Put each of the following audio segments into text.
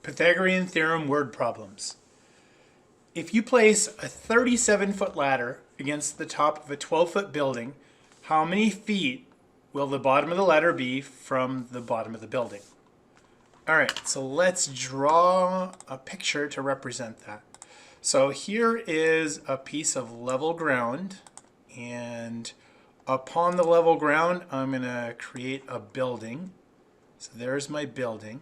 Pythagorean theorem word problems. If you place a 37-foot ladder against the top of a 12-foot building, how many feet will the bottom of the ladder be from the bottom of the building? All right, so let's draw a picture to represent that. So here is a piece of level ground, and upon the level ground, I'm going to create a building. So there's my building.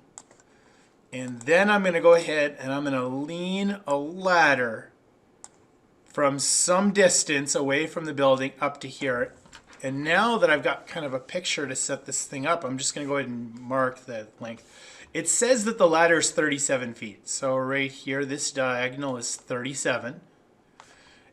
And then I'm going to go ahead and I'm going to lean a ladder from some distance away from the building up to here. And now that I've got kind of a picture to set this thing up, I'm just going to go ahead and mark the length. It says that the ladder is 37 feet. So right here, this diagonal is 37.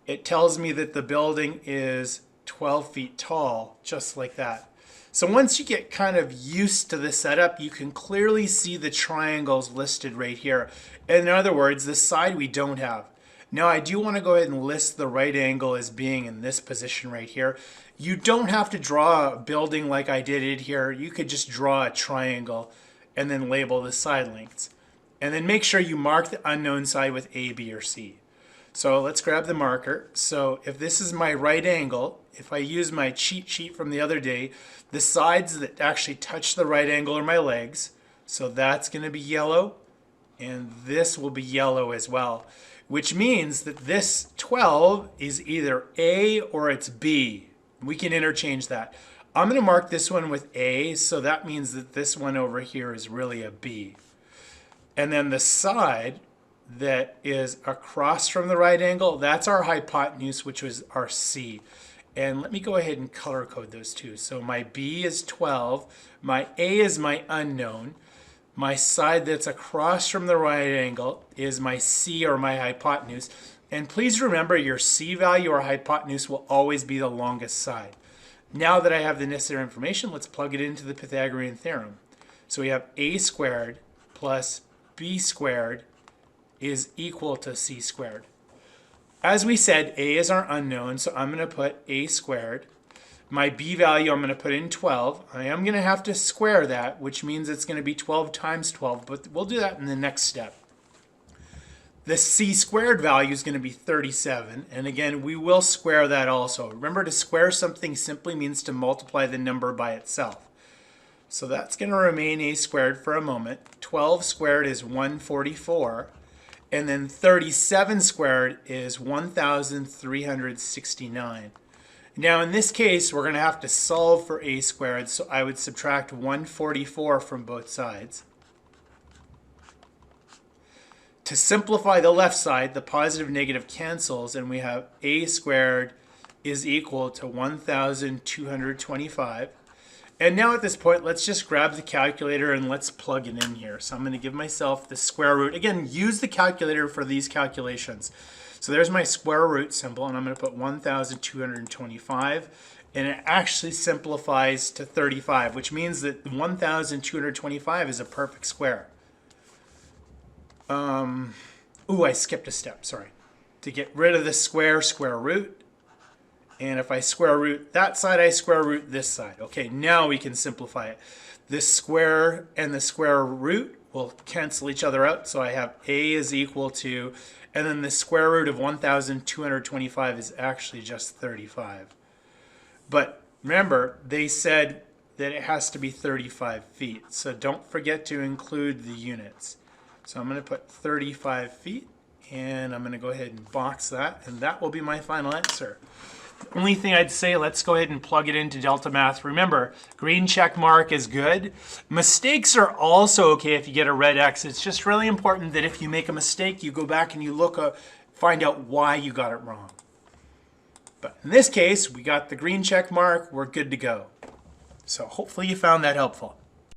It tells me that the building is 12 feet tall, just like that. So once you get kind of used to the setup, you can clearly see the triangles listed right here. In other words, the side we don't have. Now I do want to go ahead and list the right angle as being in this position right here. You don't have to draw a building like I did it here. You could just draw a triangle and then label the side lengths. And then make sure you mark the unknown side with A, B, or C. So let's grab the marker. So if this is my right angle, if I use my cheat sheet from the other day, the sides that actually touch the right angle are my legs. So that's going to be yellow, and this will be yellow as well, which means that this 12 is either A or it's B. We can interchange that. I'm going to mark this one with A, so that means that this one over here is really a B. And then the side that is across from the right angle, that's our hypotenuse, which was our C. And let me go ahead and color code those two. So my B is 12, my A is my unknown, my side that's across from the right angle is my C, or my hypotenuse. And please remember, your C value or hypotenuse will always be the longest side. Now that I have the necessary information, let's plug it into the Pythagorean theorem. So we have A squared plus B squared is equal to C squared. As we said, A is our unknown, so I'm going to put A squared. My B value, I'm going to put in 12. I am going to have to square that, which means it's going to be 12 times 12, but we'll do that in the next step. The C squared value is going to be 37, and again, we will square that also. Remember, to square something simply means to multiply the number by itself. So that's going to remain A squared for a moment. 12 squared is 144. And then 37 squared is 1,369. Now in this case, we're going to have to solve for A squared, so I would subtract 144 from both sides. To simplify the left side, the positive negative cancels, and we have A squared is equal to 1,225. And now at this point, let's just grab the calculator and let's plug it in here. So I'm going to give myself the square root. Again, use the calculator for these calculations. So there's my square root symbol, and I'm going to put 1,225. And it actually simplifies to 35, which means that 1,225 is a perfect square. Ooh, I skipped a step, sorry. To get rid of the square root. And if I square root that side, I square root this side. Okay, now we can simplify it. This square and the square root will cancel each other out. So I have A is equal to, and then the square root of 1,225 is actually just 35. But remember, they said that it has to be 35 feet. So don't forget to include the units. So I'm going to put 35 feet, and I'm going to go ahead and box that, and that will be my final answer. The only thing I'd say, let's go ahead and plug it into Delta Math. Remember, green check mark is good. Mistakes are also okay if you get a red X. It's just really important that if you make a mistake, you go back and you look, find out why you got it wrong. But in this case, we got the green check mark. We're good to go. So hopefully you found that helpful.